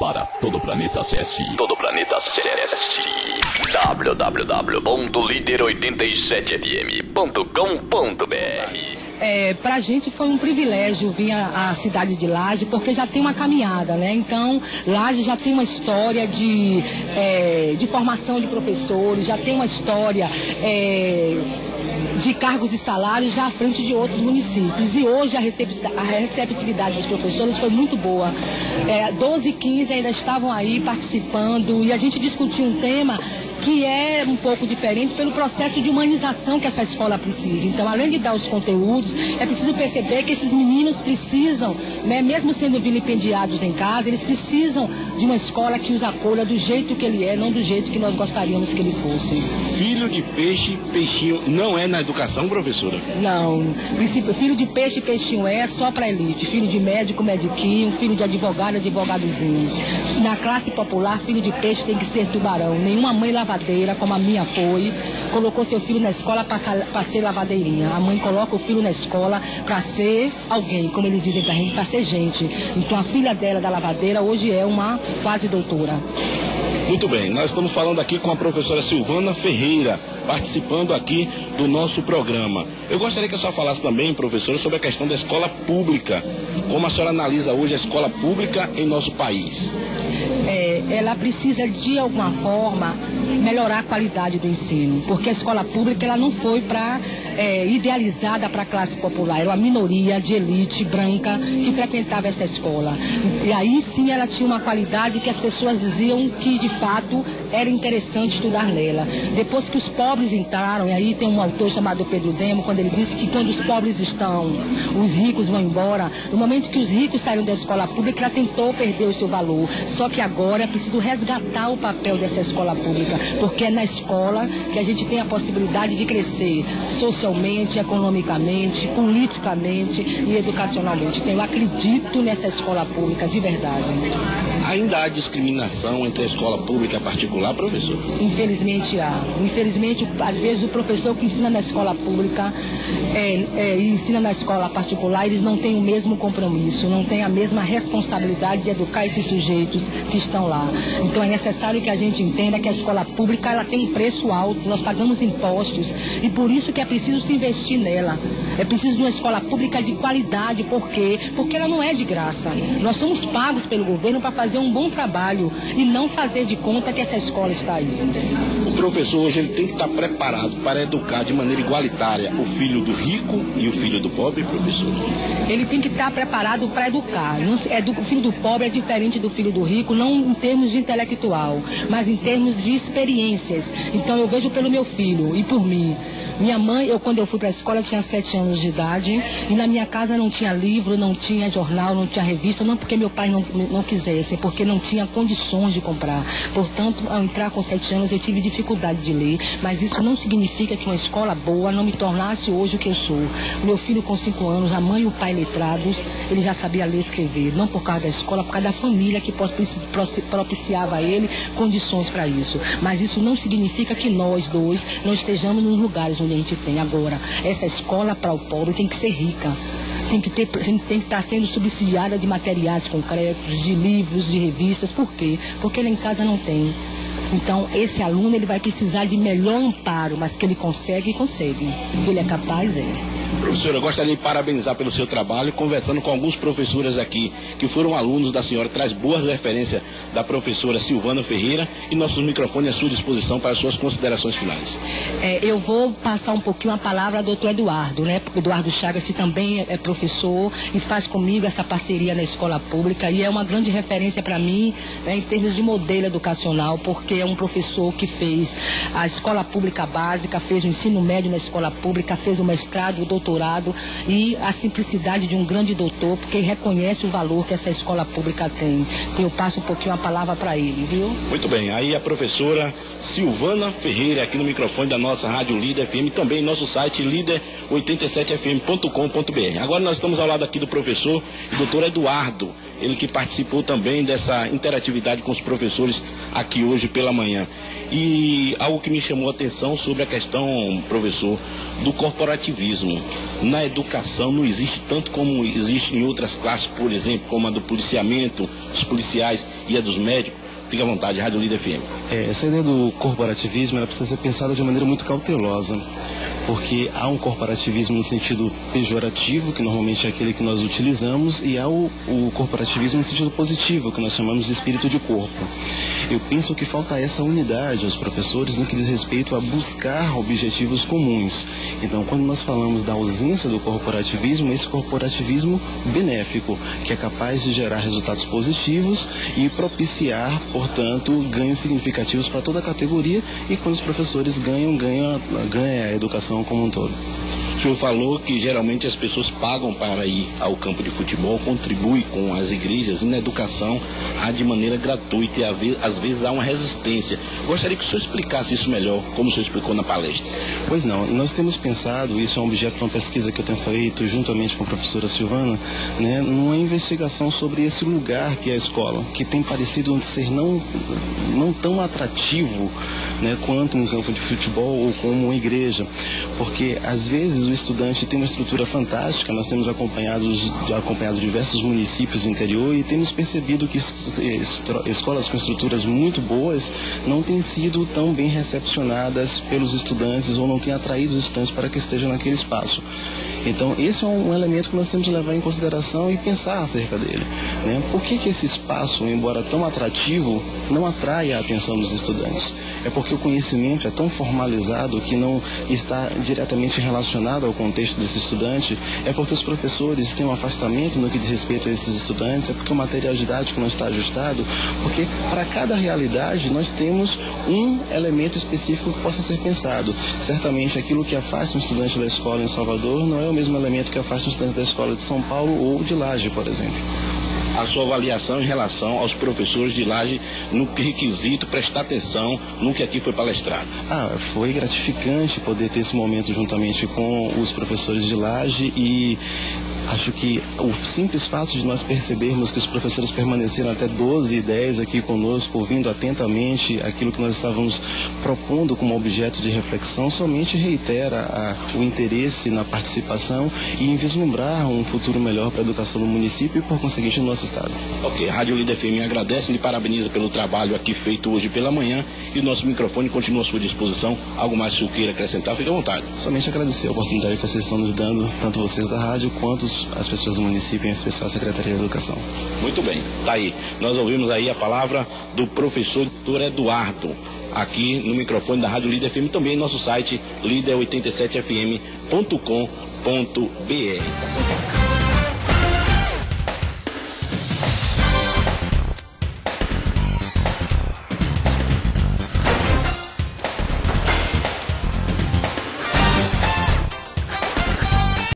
Para todo o planeta, acesse www.lider87fm.com.br. Pra gente foi um privilégio vir à cidade de Laje, porque já tem uma caminhada, né? Então, Laje já tem uma história de formação de professores, já tem uma história de cargos e salários já à frente de outros municípios. E hoje a receptividade dos professores foi muito boa. 12 e 15 ainda estavam aí participando e a gente discutiu um tema que é um pouco diferente pelo processo de humanização que essa escola precisa. Então, além de dar os conteúdos, é preciso perceber que esses meninos precisam, né, mesmo sendo vilipendiados em casa, eles precisam de uma escola que os acolha do jeito que ele é, não do jeito que nós gostaríamos que ele fosse. Filho de peixe, peixinho, não é na educação, professora? Não. Princípio, filho de peixe, peixinho é só para elite. Filho de médico, mediquinho. Filho de advogado, advogadozinho. Na classe popular, filho de peixe tem que ser tubarão. Nenhuma mãe lavadeira, como a minha foi, colocou seu filho na escola para ser lavadeirinha. A mãe coloca o filho na escola para ser alguém, como eles dizem pra gente, para ser gente. Então a filha dela, da lavadeira, hoje é uma quase doutora. Muito bem, nós estamos falando aqui com a professora Silvana Ferreira, participando aqui do nosso programa. Eu gostaria que a senhora falasse também, professora, sobre a questão da escola pública. Como a senhora analisa hoje a escola pública em nosso país? Ela precisa, de alguma forma, melhorar a qualidade do ensino, porque a escola pública ela não foi idealizada para a classe popular, era uma minoria de elite branca que frequentava essa escola. E aí sim ela tinha uma qualidade que as pessoas diziam que de fato era interessante estudar nela. Depois que os pobres entraram, e aí tem um autor chamado Pedro Demo, quando ele disse que quando os pobres estão, os ricos vão embora. No momento que os ricos saíram da escola pública, ela tentou perder o seu valor. Só que agora é preciso resgatar o papel dessa escola pública, porque é na escola que a gente tem a possibilidade de crescer socialmente, economicamente, politicamente e educacionalmente. Então eu acredito nessa escola pública de verdade. Ainda há discriminação entre a escola pública e a particular, professor? Infelizmente há. Infelizmente, às vezes o professor que ensina na escola pública e ensina na escola particular, eles não têm o mesmo compromisso, não têm a mesma responsabilidade de educar esses sujeitos que estão lá. Então é necessário que a gente entenda que a escola pública ela tem um preço alto, nós pagamos impostos e por isso que é preciso se investir nela. É preciso de uma escola pública de qualidade, por quê? Porque ela não é de graça. Nós somos pagos pelo governo para fazer um bom trabalho e não fazer de conta que essa escola está aí. O professor hoje ele tem que estar preparado para educar de maneira igualitária o filho do rico e o filho do pobre, professor? Ele tem que estar preparado para educar. O filho do pobre é diferente do filho do rico, não em termos de intelectual, mas em termos de experiências. Então eu vejo pelo meu filho e por mim. Minha mãe, quando eu fui para a escola, tinha 7 anos de idade e na minha casa não tinha livro, não tinha jornal, não tinha revista, não porque meu pai não quisesse, porque não tinha condições de comprar. Portanto, ao entrar com 7 anos, eu tive dificuldade de ler, mas isso não significa que uma escola boa não me tornasse hoje o que eu sou. Meu filho com 5 anos, a mãe e o pai letrados, ele já sabia ler e escrever, não por causa da escola, por causa da família que propiciava a ele condições para isso. Mas isso não significa que nós dois não estejamos nos lugares onde a gente tem agora. Essa escola para o pobre tem que ser rica. Tem que estar sendo subsidiada de materiais concretos, de livros, de revistas. Por quê? Porque lá em casa não tem. Então, esse aluno ele vai precisar de melhor amparo, mas que ele consegue. Ele é capaz, Professora, eu gostaria de parabenizar pelo seu trabalho, conversando com alguns professores aqui que foram alunos da senhora, traz boas referências da professora Silvana Ferreira e nossos microfones à sua disposição para as suas considerações finais. Eu vou passar um pouquinho a palavra ao doutor Eduardo, né? Porque Eduardo Chagas, que também é professor e faz comigo essa parceria na escola pública e é uma grande referência para mim, né, em termos de modelo educacional, porque é um professor que fez a escola pública básica, fez o ensino médio na escola pública, fez o mestrado, o doutorado e a simplicidade de um grande doutor, porque reconhece o valor que essa escola pública tem. Então eu passo um pouquinho a palavra para ele, viu? Muito bem, aí a professora Silvana Ferreira aqui no microfone da nossa Rádio Líder FM, também nosso site lider87fm.com.br. Agora nós estamos ao lado aqui do professor e doutor Eduardo. ele que participou também dessa interatividade com os professores aqui hoje pela manhã. E algo que me chamou a atenção sobre a questão, professor, do corporativismo. Na educação não existe tanto como existe em outras classes, por exemplo, como a do policiamento, dos policiais e a dos médicos. Fique à vontade, Rádio Líder FM. Essa ideia do corporativismo ela precisa ser pensada de maneira muito cautelosa, porque há um corporativismo no sentido pejorativo, que normalmente é aquele que nós utilizamos, e há o corporativismo no sentido positivo, que nós chamamos de espírito de corpo. Eu penso que falta essa unidade aos professores no que diz respeito a buscar objetivos comuns. Então, quando nós falamos da ausência do corporativismo, esse corporativismo benéfico, que é capaz de gerar resultados positivos e propiciar, portanto, ganhos significativos para toda a categoria, e quando os professores ganham a educação como um todo. O senhor falou que geralmente as pessoas pagam para ir ao campo de futebol, contribuem com as igrejas, e na educação há de maneira gratuita e às vezes há uma resistência. Gostaria que o senhor explicasse isso melhor, como o senhor explicou na palestra. Pois não, nós temos pensado, isso é um objeto de uma pesquisa que eu tenho feito juntamente com a professora Silvana, né, numa investigação sobre esse lugar que é a escola, que tem parecido ser não tão atrativo, né, quanto um campo de futebol ou como uma igreja, porque às vezes o estudante tem uma estrutura fantástica. Nós temos acompanhado diversos municípios do interior e temos percebido que escolas com estruturas muito boas não têm sido tão bem recepcionadas pelos estudantes ou não têm atraído os estudantes para que estejam naquele espaço. Então, esse é um elemento que nós temos que levar em consideração e pensar acerca dele, né? Por que esse espaço, embora tão atrativo, não atrai a atenção dos estudantes? É porque o conhecimento é tão formalizado que não está diretamente relacionado ao contexto desse estudante? É porque os professores têm um afastamento no que diz respeito a esses estudantes? É porque o material didático não está ajustado? Porque para cada realidade nós temos um elemento específico que possa ser pensado. Certamente aquilo que afasta um estudante da escola em Salvador não é o mesmo elemento que afasta um estudante da escola de São Paulo ou de Laje, por exemplo. A sua avaliação em relação aos professores de Laje no requisito prestar atenção no que aqui foi palestrado? Foi gratificante poder ter esse momento juntamente com os professores de Laje, e acho que o simples fato de nós percebermos que os professores permaneceram até 12h10 aqui conosco, ouvindo atentamente aquilo que nós estávamos propondo como objeto de reflexão, somente reitera o interesse na participação e em vislumbrar um futuro melhor para a educação do município e, por conseguinte, do nosso estado. Ok, Rádio Líder FM agradece e parabeniza pelo trabalho aqui feito hoje pela manhã, e o nosso microfone continua à sua disposição. Algo mais que o senhor queira acrescentar, fique à vontade. Somente agradecer a oportunidade que vocês estão nos dando, tanto vocês da rádio quanto as pessoas do município, em especial a Secretaria de Educação. Muito bem, tá aí. Nós ouvimos aí a palavra do professor Dr. Eduardo, aqui no microfone da Rádio Líder FM, também em nosso site líder87fm.com.br.